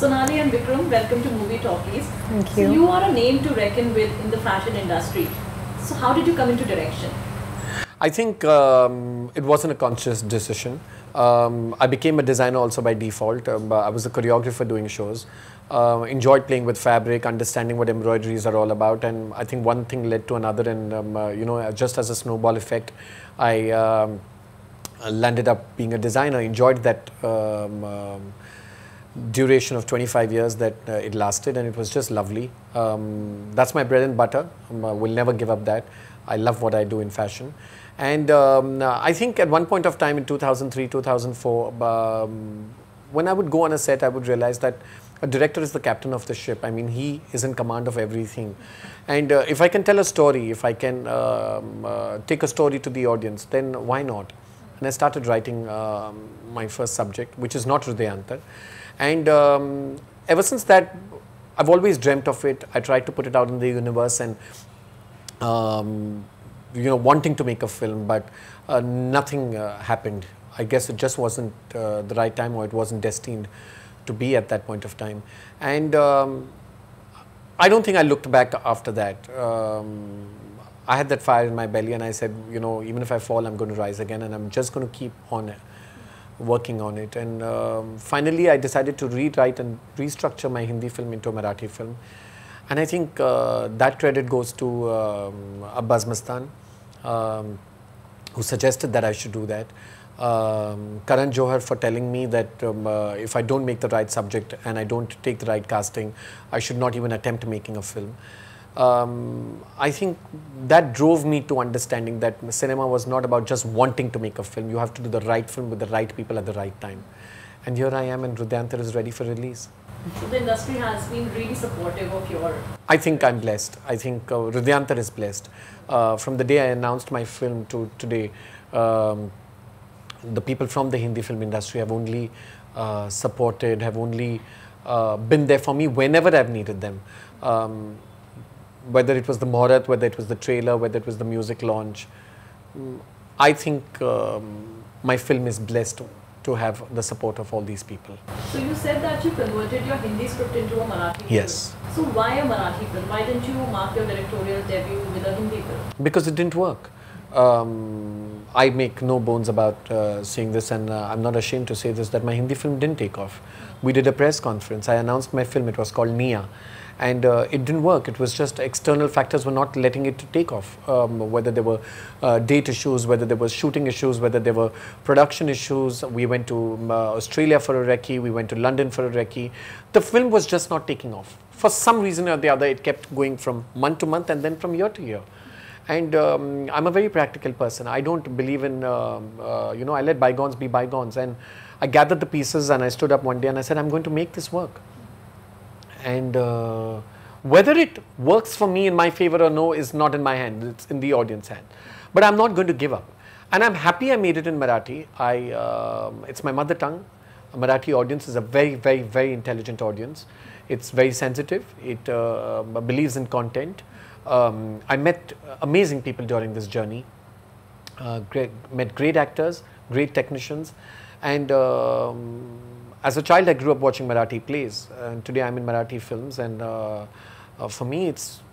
Sonali and Vikram, welcome to Movie Talkies. Thank you. So you are a name to reckon with in the fashion industry. So how did you come into direction? I think it wasn't a conscious decision. I became a designer also by default. I was a choreographer doing shows. Enjoyed playing with fabric, understanding what embroideries are all about, and I think one thing led to another, and you know, just as a snowball effect, I landed up being a designer. Enjoyed that duration of 25 years that it lasted, and it was just lovely. That's my bread and butter. Will never give up that. I love what I do in fashion. And I think at one point of time in 2003, 2004, when I would go on a set, I would realize that a director is the captain of the ship. I mean, he is in command of everything. And if I can tell a story, if I can take a story to the audience, then why not? And I started writing my first subject, which is not Hrudayantar. And ever since that, I've always dreamt of it. I tried to put it out in the universe and you know, wanting to make a film, but nothing happened. I guess it just wasn't the right time, or it wasn't destined to be at that point of time. And I don't think I looked back after that. I had that fire in my belly, and I said, you know, even if I fall, I'm going to rise again, and I'm just going to keep on working on it. And finally, I decided to rewrite and restructure my Hindi film into a Marathi film. And I think that credit goes to Abbas Mastan, who suggested that I should do that. Karan Johar for telling me that if I don't make the right subject and I don't take the right casting, I should not even attempt making a film. I think that drove me to understanding that cinema was not about just wanting to make a film. You have to do the right film with the right people at the right time. And here I am, and Hrudayantar is ready for release. So the industry has been really supportive of your... I think I'm blessed. I think Hrudayantar is blessed. From the day I announced my film to today, the people from the Hindi film industry have only supported, have only been there for me whenever I've needed them. Whether it was the Muhurat, whether it was the trailer, whether it was the music launch. I think my film is blessed to have the support of all these people. So you said that you converted your Hindi script into a Marathi film. Yes. So why a Marathi film? Why didn't you mark your directorial debut with a Hindi film? Because it didn't work. I make no bones about saying this, and I'm not ashamed to say this, that my Hindi film didn't take off. We did a press conference. I announced my film. It was called Nia. And it didn't work. It was just external factors were not letting it to take off. Whether there were date issues, whether there was shooting issues, whether there were production issues. We went to Australia for a recce. We went to London for a recce. The film was just not taking off. For some reason or the other, it kept going from month to month and then from year to year. And I'm a very practical person. I don't believe in, you know, I let bygones be bygones. And I gathered the pieces and I stood up one day and I said, I'm going to make this work. And whether it works for me in my favor or no is not in my hand, it's in the audience hand. But I'm not going to give up. And I'm happy I made it in Marathi. It's my mother tongue. A Marathi audience is a very, very, very intelligent audience. It's very sensitive. It believes in content. I met amazing people during this journey. Met great actors, great technicians. And as a child, I grew up watching Marathi plays, and today I'm in Marathi films. And for me, it's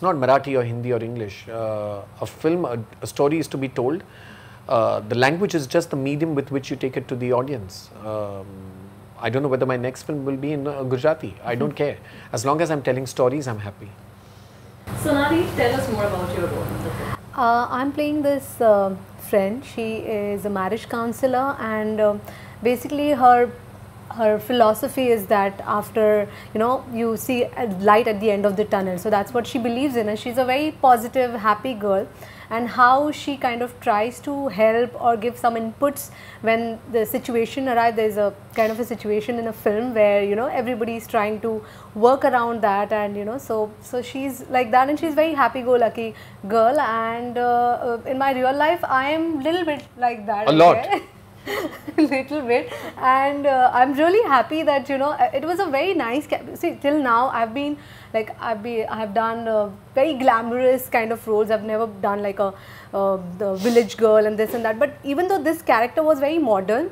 not Marathi or Hindi or English. A film, a story is to be told. The language is just the medium with which you take it to the audience. I don't know whether my next film will be in Gujarati. I don't care. As long as I'm telling stories, I'm happy. Sonali, tell us more about your role in the film. I'm playing this friend. She is a marriage counselor, and basically her philosophy is that after, you know, you see a light at the end of the tunnel. So that's what she believes in, and she's a very positive, happy girl. And how she kind of tries to help or give some inputs when the situation arrives. There's a kind of a situation in a film where, you know, everybody is trying to work around that, and you know, so she's like that, and she's very happy-go-lucky girl. And in my real life, I am a little bit like that. A lot. Little bit. And I'm really happy that, you know, it was a very nice, see, till now I've been like, I've done very glamorous kind of roles. I've never done like the village girl and this and that. But even though this character was very modern,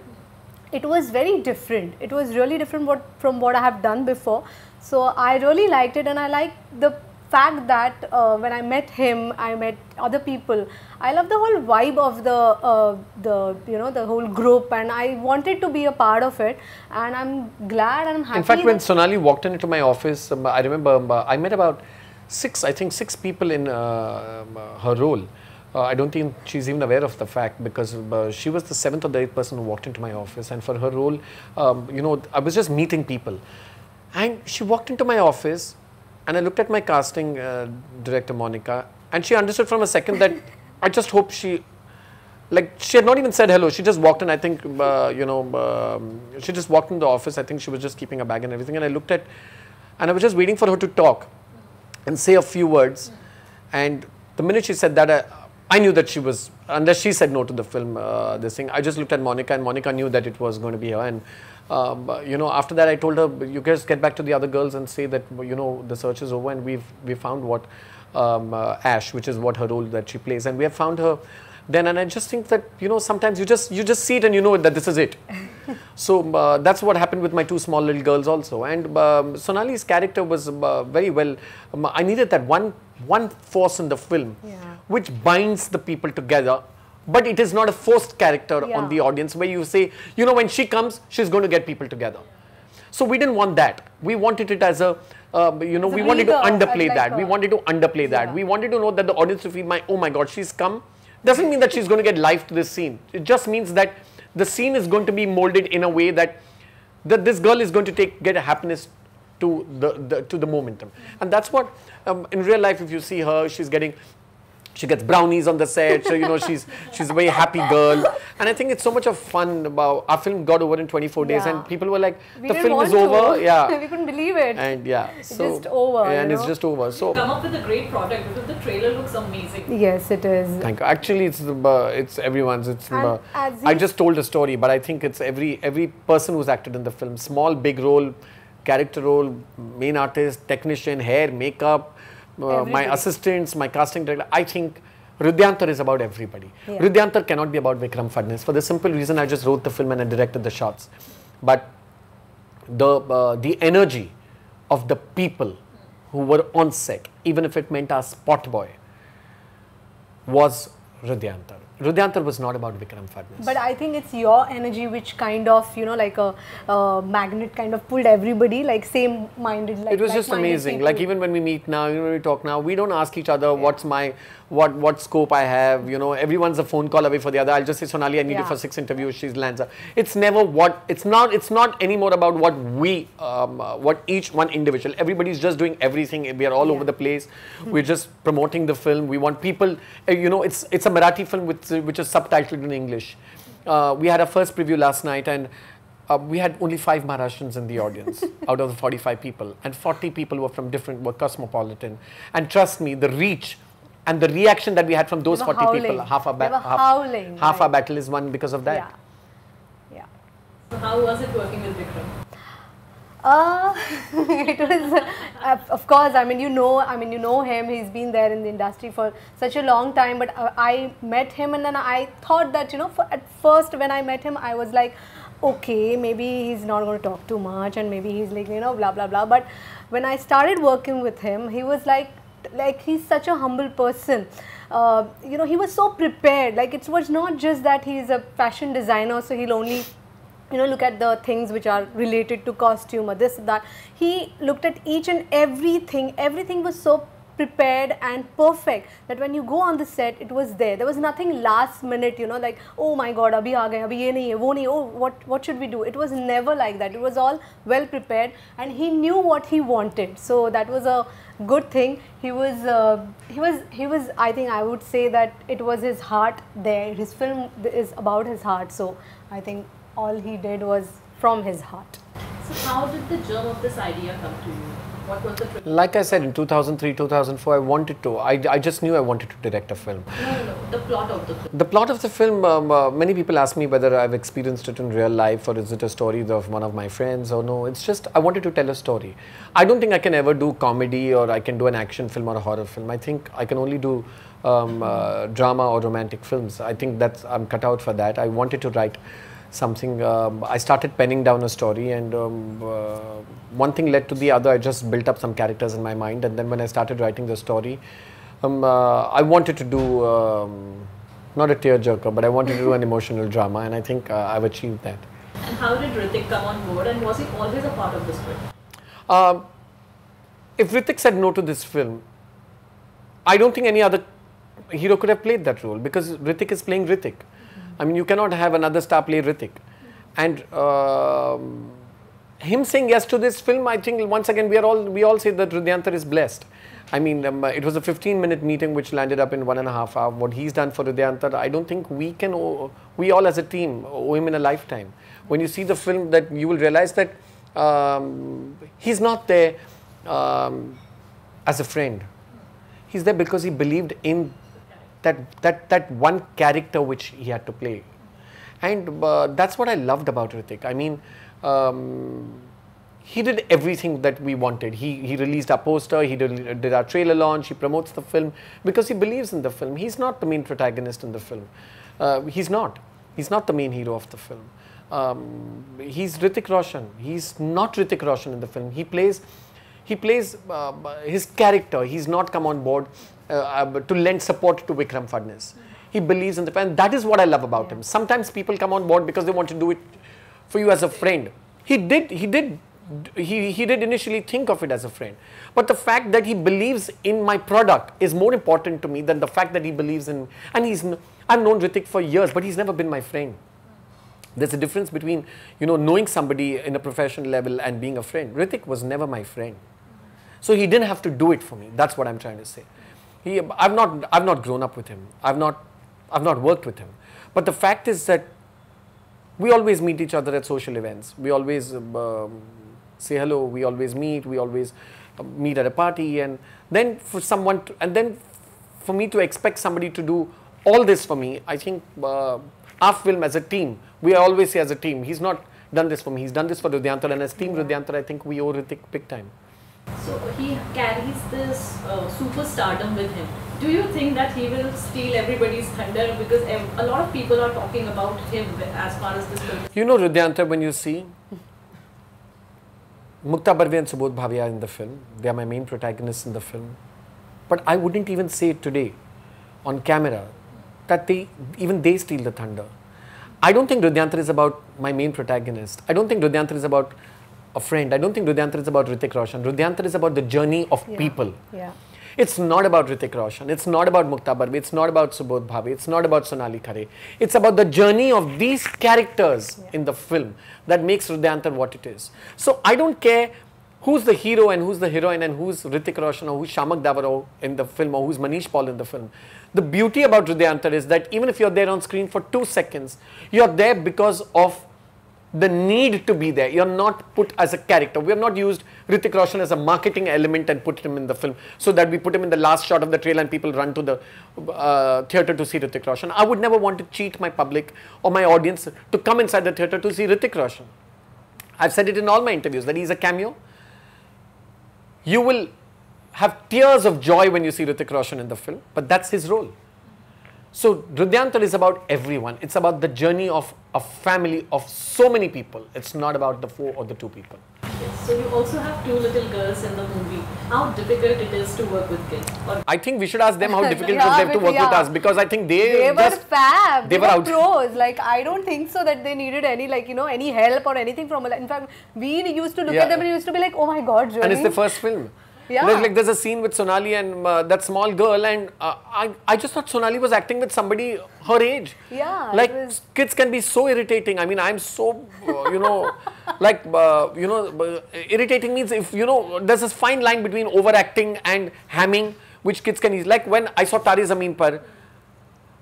it was very different. It was really different from what I have done before. So I really liked it, and I liked the fact that when I met him, I met other people. I love the whole vibe of the whole group, and I wanted to be a part of it. And I'm glad and I'm happy. In fact, when Sonali walked into my office, I remember I met about six people in her role. I don't think she's even aware of the fact, because she was the 7th or the 8th person who walked into my office, and for her role, I was just meeting people. And she walked into my office, and I looked at my casting director, Monica, and she understood from a second that I just hope she had not even said hello. She just walked in. I think, she just walked in the office. I think she was just keeping a bag and everything. And I looked at, and I was just waiting for her to talk and say a few words. And the minute she said that, I knew that she was, unless she said no to the film, this thing. I just looked at Monica, and Monica knew that it was going to be her. And after that, I told her, you guys get back to the other girls and say that, the search is over, and we found what Ash, which is what her role that she plays, and we have found her. Then, and I just think that, sometimes you just see it and you know that this is it. So that's what happened with my 2 small little girls also. And Sonali's character was very well. I needed that one force in the film, which binds the people together. But it is not a forced character on the audience, where you say, when she comes, she's going to get people together. So we didn't want that. We wanted it as a, we wanted to underplay that. We wanted to underplay that. We wanted to know that the audience to feel, oh my God, she's come. Doesn't mean that she's going to get life to this scene. It just means that the scene is going to be molded in a way that this girl is going to get a happiness to the momentum. And that's what, in real life, if you see her, she gets brownies on the set, so she's a very happy girl, and I think it's so much of fun. About our film got over in 24 days, and people were like, the film is over. Yeah, we couldn't believe it. And it's just over. And it's just over. So come up with a great product, because the trailer looks amazing. Yes, it is. Thank you. Actually, it's everyone's. I just told a story, but I think it's every person who's acted in the film, small, big role, character role, main artist, technician, hair, makeup. My assistants, my casting director, I think Hrudyantar is about everybody. Hrudyantar cannot be about Vikram Fadnis, for the simple reason I just wrote the film and I directed the shots. But the energy of the people who were on set, even if it meant our spot boy, was Hrudyantar. Hrudyantar was not about Vikram Fadnis. But I think it's your energy which kind of, like a magnet kind of pulled everybody, like same-minded. It was just amazing. People. Like even when we meet now, when we talk now, we don't ask each other what's my, what scope I have, everyone's a phone call away for the other. I'll just say, Sonali, I need you for 6 interviews, she lands up. It's never it's not anymore about what what each one individual, everybody's just doing everything. We are all over the place. We're just promoting the film. We want people, it's a Marathi film which is subtitled in English. We had our first preview last night, and we had only 5 Maharashtrians in the audience out of the 45 people, and 40 people were cosmopolitan. And trust me, the reach and the reaction that we had from those 40 people, half our battle is won because of that. Yeah. So how was it working with Vikram? It was, of course, you know him, he's been there in the industry for such a long time, but I met him, and then I thought that, at first when I met him, I was like, okay, maybe he's not going to talk too much, and maybe he's like, blah, blah, blah. But when I started working with him, he was like he's such a humble person. He was so prepared. Like, it was not just that he's a fashion designer, so he'll only look at the things which are related to costume or this, that. He looked at each and everything. Everything was so prepared and perfect that when you go on the set, it was there. There was nothing last minute, like, oh my God, abhi aa gaye, abhi ye nahi hai, wo nahi, oh, what should we do? It was never like that. It was all well prepared, and he knew what he wanted. So that was a good thing. He was, I think I would say that it was his heart there. His film is about his heart. So I think all he did was from his heart. So how did the germ of this idea come to you? What was the... Like I said, in 2003, 2004, I wanted to. I just knew I wanted to direct a film. No. The plot of the film. The plot of the film, many people ask me whether I've experienced it in real life, or is it a story of one of my friends, or no. It's just, I wanted to tell a story. I don't think I can ever do comedy, or I can do an action film or a horror film. I think I can only do drama or romantic films. I think I'm cut out for that. I wanted to write something. I started penning down a story, and one thing led to the other. I just built up some characters in my mind, and then when I started writing the story, I wanted to do not a tearjerker, but I wanted to do an emotional drama, and I think I've achieved that. And how did Hrithik come on board, and was he always a part of the script? If Hrithik said no to this film, I don't think any other hero could have played that role, because Hrithik is playing Hrithik. I mean, you cannot have another star play Hrithik. And him saying yes to this film, I think once again we all say that Hrudyantar is blessed. I mean, it was a 15-minute meeting which landed up in 1.5 hours. What he's done for Hrudyantar, I don't think we all as a team owe him in a lifetime. When you see the film, that you will realize that he's not there as a friend. He's there because he believed in that one character which he had to play. And that's what I loved about Hrithik. I mean, he did everything that we wanted. He released our poster, he did our trailer launch, he promotes the film because he believes in the film. He's not the main protagonist in the film. He's not the main hero of the film. He's Hrithik Roshan. He's not Hrithik Roshan in the film. He plays his character. He's not come on board to lend support to Vikram Fadnis. He believes in the film. That is what I love about him. Sometimes people come on board because they want to do it for you as a friend. He did initially think of it as a friend. But the fact that he believes in my product is more important to me than the fact that he believes in, and I've known Hrithik for years, but he's never been my friend. There's a difference between, knowing somebody in a professional level and being a friend. Hrithik was never my friend. So he didn't have to do it for me. That's what I'm trying to say. I've not grown up with him. I've not worked with him. But the fact is that we always meet each other at social events. We always say hello. We always meet. We always meet at a party. And then for me to expect somebody to do all this for me, I think our film as a team, we always say as a team, he's not done this for me. He's done this for Hrudyantar, and as team Hrudyantar, I think we owe Hrithik big time. So he carries this superstardom with him. Do you think that he will steal everybody's thunder? Because a lot of people are talking about him as far as this film. Hrudyantar, when you see Mukta Barve and Subodh Bhavia in the film, they are my main protagonists in the film. But I wouldn't even say it today on camera that they steal the thunder. I don't think Hrudyantar is about my main protagonist. I don't think Hrudyantar is about a friend. I don't think Hrudyantar is about Hrithik Roshan. Hrudyantar is about the journey of people. Yeah. It's not about Hrithik Roshan. It's not about Mukta Barve. It's not about Subodh Bhavre. It's not about Sonali Khare. It's about the journey of these characters in the film that makes Hrudyantar what it is. So I don't care who's the hero and who's the heroine and who's Hrithik Roshan or who's Shamak Davar in the film or who's Manish Paul in the film. The beauty about Hrudyantar is that even if you're there on screen for 2 seconds, you're there because of the need to be there. You're not put as a character. We have not used Hrithik Roshan as a marketing element and put him in the film so that we put him in the last shot of the trailer and people run to the theatre to see Hrithik Roshan. I would never want to cheat my public or my audience to come inside the theatre to see Hrithik Roshan. I've said it in all my interviews that he's a cameo. You will have tears of joy when you see Hrithik Roshan in the film, but that's his role. So Hrudyantar is about everyone. It's about the journey of a family of so many people. It's not about the 4 or the 2 people. Yes. So you also have 2 little girls in the movie. How difficult it is to work with kids? I think we should ask them how difficult it is to work with us, because I think they were fab. They were out. pros. Like, I don't think so that they needed any any help or anything from. In fact, we used to look at them and used to be like, oh my God, really? And it's the first film. Yeah. There's a scene with Sonali and that small girl, and I just thought Sonali was acting with somebody her age. Yeah. Like, kids can be so irritating. I mean, I'm so, irritating means if, there's this fine line between overacting and hamming, which kids can use. Like when I saw Tare Zameen Par,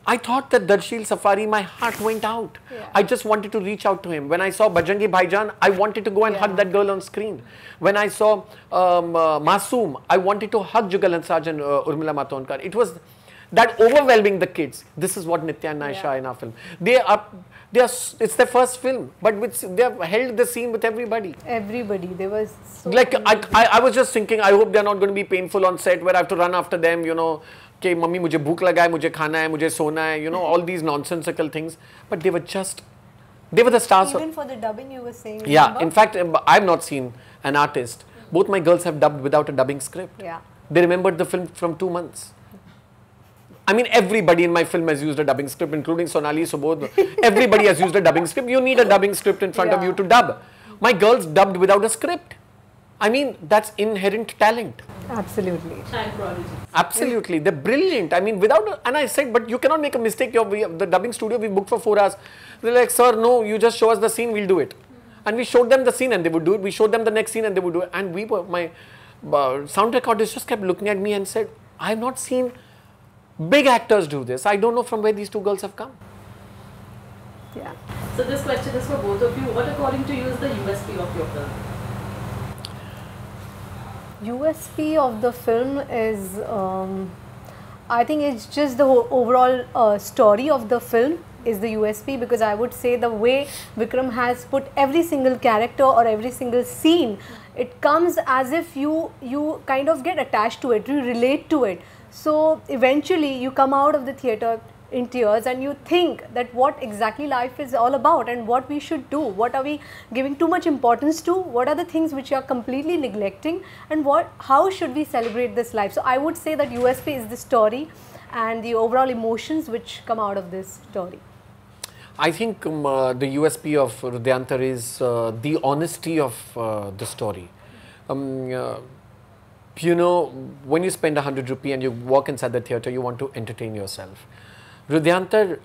I thought that Darshil Safari, my heart went out. Yeah. I just wanted to reach out to him. When I saw Bajrangi Bhaijaan, I wanted to go and hug that girl on screen. When I saw Masoom, I wanted to hug Jugal Hansraj and Urmila Matondkar. It was that overwhelming the kids. This is what Nitya and Aisha in our film. It's their first film, but they have held the scene with everybody. Everybody, they were so like I was just thinking, I hope they're not going to be painful on set where I have to run after them, कि mummy मुझे भूख लगा है, मुझे खाना है, मुझे सोना है, all these nonsensical things. But they were just They were the stars. Even for the dubbing you were saying. Yeah, remember? in fact, I've not seen an artist. Both my girls have dubbed without a dubbing script. Yeah. They remembered the film from 2 months. I mean, everybody in my film has used a dubbing script, including Sonali Subodh. Everybody has used a dubbing script. You need a dubbing script in front of you to dub. My girls dubbed without a script. I mean, that's inherent talent. Absolutely. Child prodigy. Absolutely, they're brilliant. I mean, and I said, but you cannot make a mistake. The dubbing studio we booked for 4 hours. They're like, sir, no, you just show us the scene, we'll do it. And we showed them the scene and they would do it. We showed them the next scene and they would do it. And my sound recordist just kept looking at me and said, I have not seen big actors do this. I don't know from where these 2 girls have come. Yeah. So this question is for both of you. What according to you is the USP of your film? USP of the film is, I think it's just the overall story of the film is the USP, because I would say the way Vikram has put every single character or every single scene, it comes as if you kind of get attached to it, you relate to it. So eventually you come out of the theatre in tears and you think that what exactly life is all about and what we should do, what are we giving too much importance to, what are the things which you are completely neglecting, and how should we celebrate this life. So I would say that USP is the story and the overall emotions which come out of this story. I think the USP of Hrudyantar is the honesty of the story. You know, when you spend 100 rupee and you walk inside the theatre, you want to entertain yourself. Hrudyantar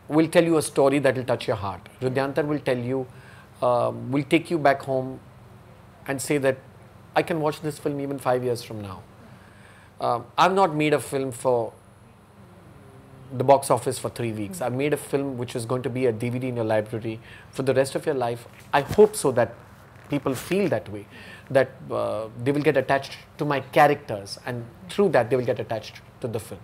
will tell you a story that will touch your heart. Hrudyantar will tell you, will take you back home and say that I can watch this film even 5 years from now. I've not made a film for the box office for 3 weeks. I've made a film which is going to be a DVD in your library for the rest of your life. I hope so that people feel that way, that they will get attached to my characters, and through that they will get attached to the film.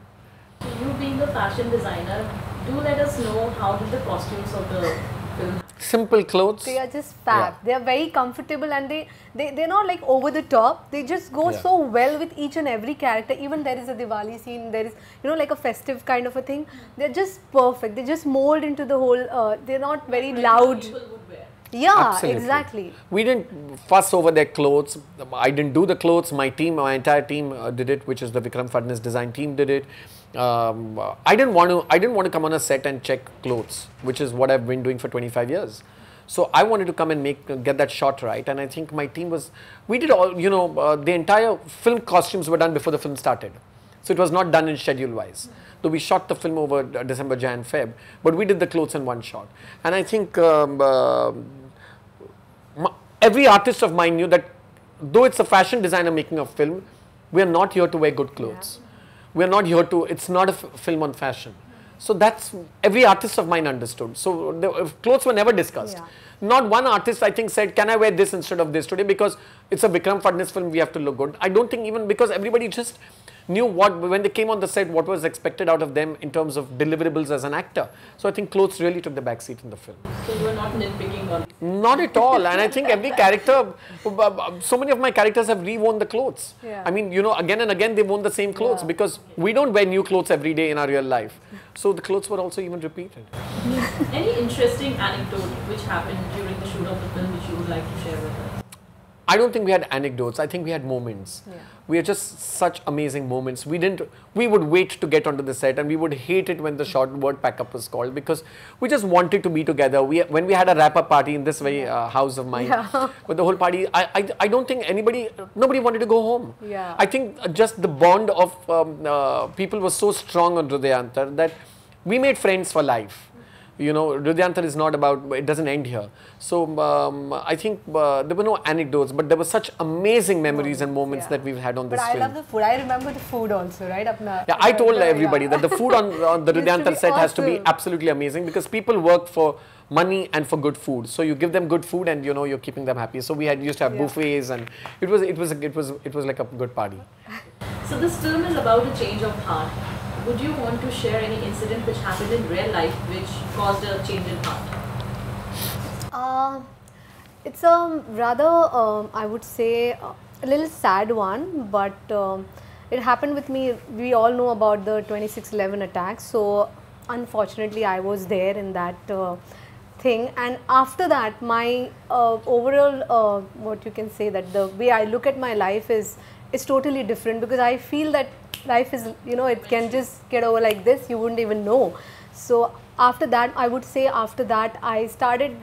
You being a fashion designer, do let us know how did the costumes of the film? Simple clothes. They are just fab. Yeah. They are very comfortable and they're not like over the top. They just go Yeah. so well with each and every character. Even there is a Diwali scene, there is, you know, like a festive kind of a thing. They're just perfect. They just mold into the whole, they're not very loud. People would wear. Yeah, Absolutely. exactly. We didn't fuss over their clothes. I didn't do the clothes. My entire team did it, which is the Vikram Fadnis design team did it. I didn't want to come on a set and check clothes, which is what I've been doing for 25 years. So I wanted to come and get that shot right, and I think my team was. We did all, you know, the entire film costumes were done before the film started, so it was not done in schedule wise. So we shot the film over December, Jan, Feb, but we did the clothes in one shot, and I think every artist of mine knew that though it's a fashion designer making a film, we are not here to wear good clothes. Yeah. We are not here to, it's not a film on fashion. So that's, every artist of mine understood. So the clothes were never discussed. Yeah. Not one artist, I think, said, can I wear this instead of this today? Because it's a Vikram Fadnis film, we have to look good. I don't think even, because everybody just knew what, when they came on the set, what was expected out of them in terms of deliverables as an actor. So I think clothes really took the back seat in the film. So you were not nitpicking on it? Not at all. And I think every character, so many of my characters have re-worn the clothes. Yeah. I mean, you know, again and again they've worn the same clothes, because we don't wear new clothes every day in our real life. So the clothes were also even repeated. Any interesting anecdote which happened during the shoot of the film which you would like to share with us? I don't think we had anecdotes. I think we had moments. Yeah. We had just such amazing moments. We would wait to get onto the set, and we would hate it when the short word pack-up was called, because we just wanted to be together. When we had a wrap-up party in this very house of mine, with the whole party, I don't think nobody wanted to go home. Yeah. I think just the bond of people was so strong on Hrudyantar that we made friends for life. You know, Hrudyantar is not about, it doesn't end here. So I think there were no anecdotes, but there were such amazing memories and moments that we've had on this film. But I love the food. I remember the food also, right? Yeah, I told everybody that the food on the Hrudyantar set has to be absolutely amazing, because people work for money and for good food. So you give them good food, and you know you're keeping them happy. So we used to have buffets, and it was like a good party. So this film is about a change of heart. Would you want to share any incident which happened in real life which caused a change in heart? It's a rather, I would say, a little sad one, but it happened with me. We all know about the 26/11 attack. So unfortunately, I was there in that thing, and after that my overall what you can say that the way I look at my life is totally different, because I feel that life is, you know, it can just get over like this, you wouldn't even know. So after that, I would say after that I started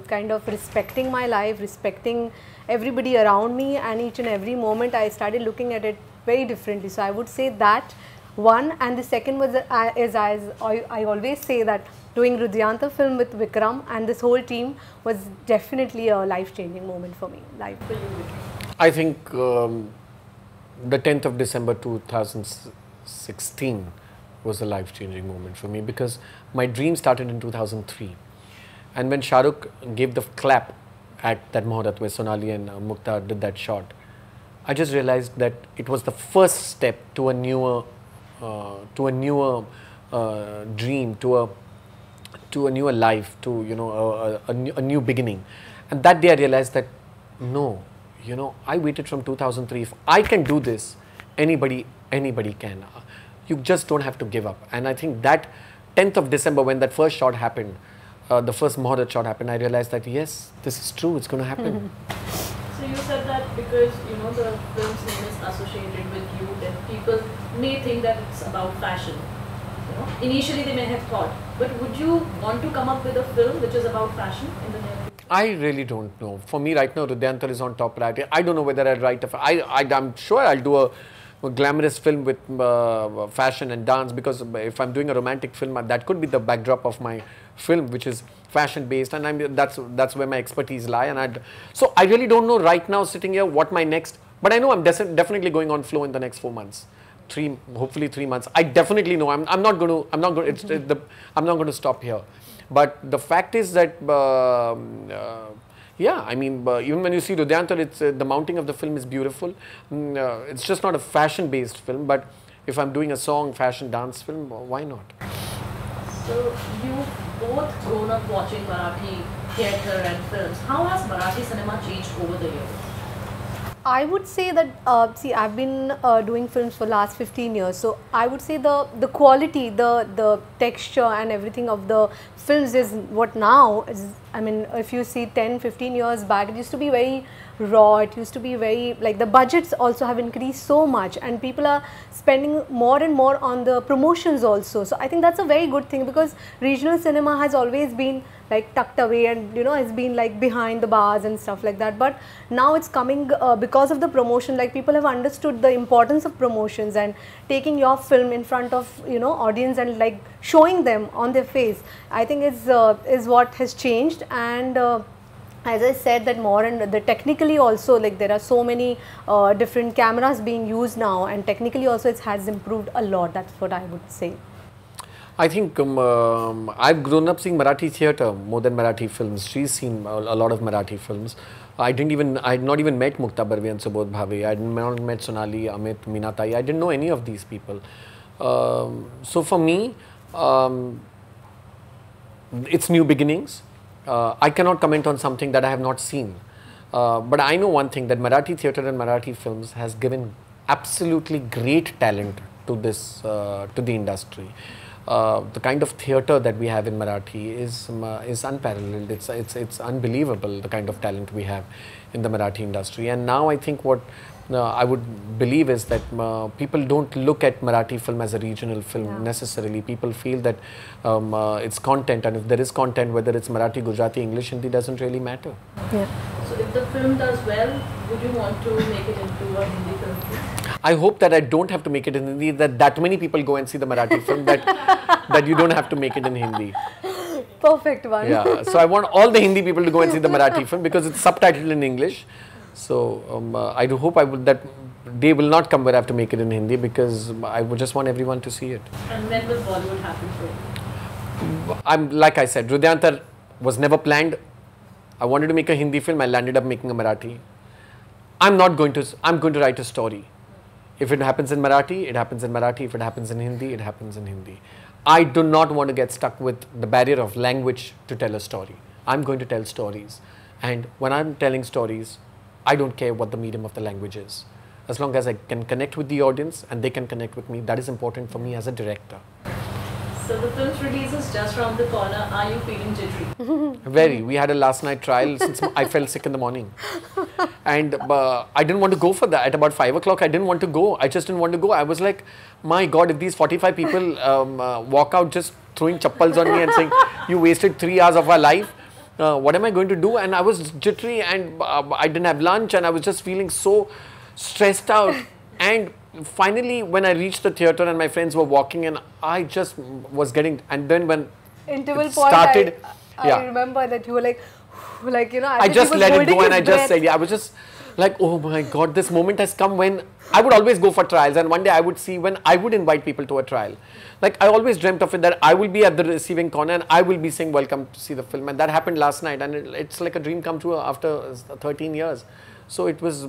kind of respecting my life, respecting everybody around me, and each and every moment I started looking at it very differently. So I would say that one, and the second was as I always say that doing Rudyantar film with Vikram and this whole team was definitely a life-changing moment for me. I think the 10th of December 2016 was a life-changing moment for me, because my dream started in 2003, and when Shah Rukh gave the clap at that Mohabbat where Sonali and Mukta did that shot, I just realized that it was the first step to a newer dream, to a newer life, to, you know, a new beginning. And that day I realized that no, you know, I waited from 2003. If I can do this, anybody can. You just don't have to give up. And I think that 10th of December, when that first shot happened, the first Mohabbat shot happened, I realized that yes, this is true, it's going to happen. So you said that because, you know, the film's name is associated with you, then people may think that it's about fashion. You know, initially they may have thought, but would you want to come up with a film which is about fashion in the near future? I really don't know. For me right now, Rudyantar is on top priority. I don't know whether I'll write I'm sure I'll do a glamorous film with fashion and dance, because if I'm doing a romantic film, that could be the backdrop of my film, which is fashion based, and that's where my expertise lie. And so I really don't know right now sitting here what my next, but I know I'm definitely going on flow in the next 4 months, hopefully 3 months. I definitely know I'm not going to stop here. But the fact is that yeah, I mean, even when you see Rudyantar, it's the mounting of the film is beautiful. It's just not a fashion-based film, but if I'm doing a song, fashion, dance film, why not? So you've both grown up watching Marathi theatre and films. How has Marathi cinema changed over the years? I would say that, see, I've been doing films for last 15 years. So I would say the quality, the texture and everything of the films is what now is, I mean, if you see 10, 15 years back, it used to be very raw. It used to be very, like, the budgets also have increased so much, and people are spending more and more on the promotions also. So I think that's a very good thing, because regional cinema has always been like tucked away and, you know, has been like behind the bars and stuff like that. But now it's coming because of the promotion. Like, people have understood the importance of promotions and taking your film in front of, you know, audience and like showing them on their face, I think is what has changed. And as I said, that more and the technically also, like, there are so many different cameras being used now, and technically also it has improved a lot. That's what I would say. I think I've grown up seeing Marathi theatre more than Marathi films. She's seen a lot of Marathi films. I had not even met Mukta Barve and Subodh Bhave. I had not met Sonali, Amit, Minatai. I didn't know any of these people. So for me, it's new beginnings. I cannot comment on something that I have not seen. But I know one thing, that Marathi theatre and Marathi films has given absolutely great talent to this, to the industry. The kind of theatre that we have in Marathi is unparalleled. It's unbelievable, the kind of talent we have in the Marathi industry. And now I think what I would believe is that people don't look at Marathi film as a regional film necessarily. People feel that it's content, and if there is content, whether it's Marathi, Gujarati, English, Hindi, doesn't really matter. Yeah. So if the film does well, would you want to make it into a Hindi film? I hope that I don't have to make it in Hindi, that many people go and see the Marathi film, that you don't have to make it in Hindi. Perfect one. Yeah, so I want all the Hindi people to go and see the Marathi film, because it's subtitled in English. So I do hope that day will not come where I have to make it in Hindi, because I would just want everyone to see it. And when will Bollywood happen for you? Like I said, Rudyantar was never planned. I wanted to make a Hindi film. I landed up making a Marathi. I'm going to write a story. If it happens in Marathi, it happens in Marathi. If it happens in Hindi, it happens in Hindi. I do not want to get stuck with the barrier of language to tell a story. I'm going to tell stories. And when I'm telling stories, I don't care what the medium of the language is. As long as I can connect with the audience and they can connect with me, that is important for me as a director. So the film's release is just around the corner. Are you feeling jittery? Very. We had a last night trial since I felt sick in the morning. And I didn't want to go for that. At about 5 o'clock, I didn't want to go. I just didn't want to go. I was like, my God, if these 45 people walk out just throwing chappals on me and saying, you wasted 3 hours of our life, what am I going to do? And I was jittery and I didn't have lunch and I was just feeling so stressed out. And finally, when I reached the theatre and my friends were walking and I just was getting, and then when Interval it point, started, I remember that you were like, you know, I just let it go and I just said, yeah, I was just like, oh my God, this moment has come when I would always go for trials, and one day I would see when I would invite people to a trial. Like I always dreamt of it, that I will be at the receiving corner and I will be saying welcome to see the film, and that happened last night, and it's like a dream come true after 13 years. So it was,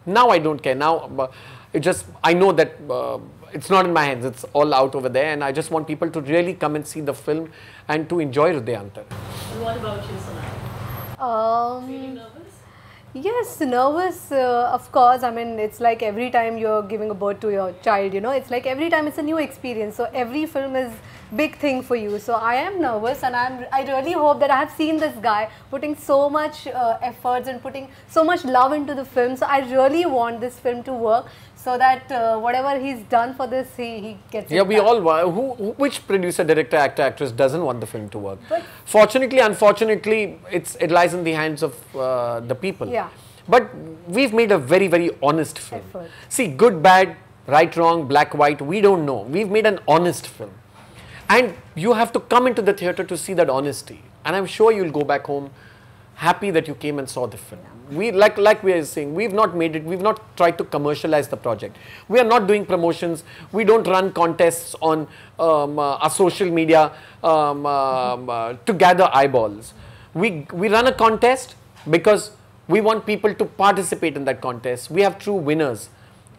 now I don't care, now it just, I know that it's not in my hands, it's all out over there, and I just want people to really come and see the film and to enjoy Hrudyantar. And what about you, Sonali? Feeling nervous? Yes, nervous, of course. I mean, it's like every time you're giving a birth to your child, you know, it's like every time it's a new experience. So every film is big thing for you. So I am nervous, and I really hope that I have seen this guy putting so much efforts and putting so much love into the film. So I really want this film to work, so that whatever he's done for this, he gets it. Yeah, we all want. Which producer, director, actor, actress doesn't want the film to work? But fortunately, unfortunately, it lies in the hands of the people. Yeah. But we've made a very, very honest film. Effort. See, good, bad, right, wrong, black, white, we don't know. We've made an honest film. And you have to come into the theatre to see that honesty. And I'm sure you'll go back home happy that you came and saw the film. We, like we are saying, we've not made it, we've not tried to commercialize the project. We are not doing promotions, we don't run contests on our social media to gather eyeballs. We run a contest because we want people to participate in that contest. We have true winners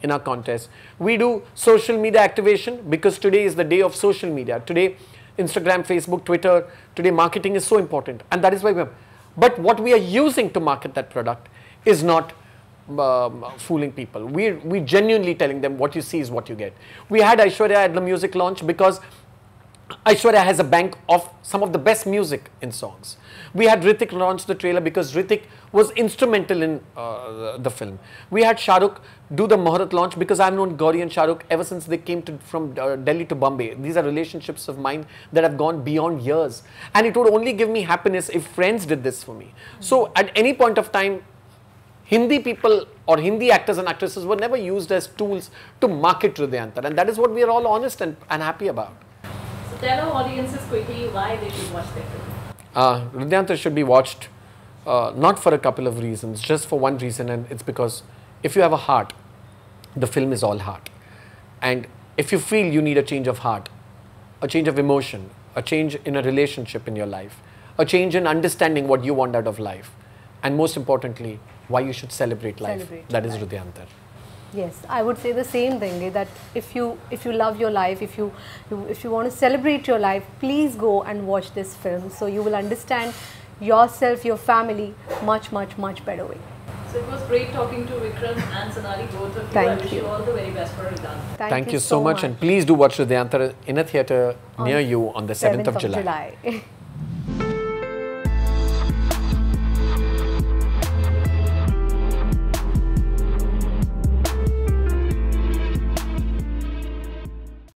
in our contest. We do social media activation because today is the day of social media. Today, Instagram, Facebook, Twitter, today marketing is so important, and that is why we have. But what we are using to market that product is not fooling people. We genuinely telling them what you see is what you get. We had Aishwarya at the music launch because Aishwarya has a bank of some of the best music in songs. We had Hrithik launch the trailer because Hrithik was instrumental in the film. We had Shah Rukh do the Muhurat launch because I've known Gauri and Shah Rukh ever since they came from Delhi to Bombay. These are relationships of mine that have gone beyond years. And it would only give me happiness if friends did this for me. So at any point of time, Hindi people or Hindi actors and actresses were never used as tools to market Hrudyantar. And that is what we are all honest and happy about. So tell our audiences quickly why they should watch the film. Hrudyantar should be watched not for a couple of reasons, just for one reason, and it's because if you have a heart, the film is all heart. And if you feel you need a change of heart, a change of emotion, a change in a relationship in your life, a change in understanding what you want out of life, and most importantly, why you should celebrate life, that is Hrudyantar. Yes, I would say the same thing, that if you love your life, if you want to celebrate your life, please go and watch this film, so you will understand yourself, your family much better way. So it was great talking to Vikram and Sonali, both of you. Thank I wish you. you all the very best for Hrudyantar. Thank you so much, and please do watch Hrudyantar in a theatre near you on the 7th of July.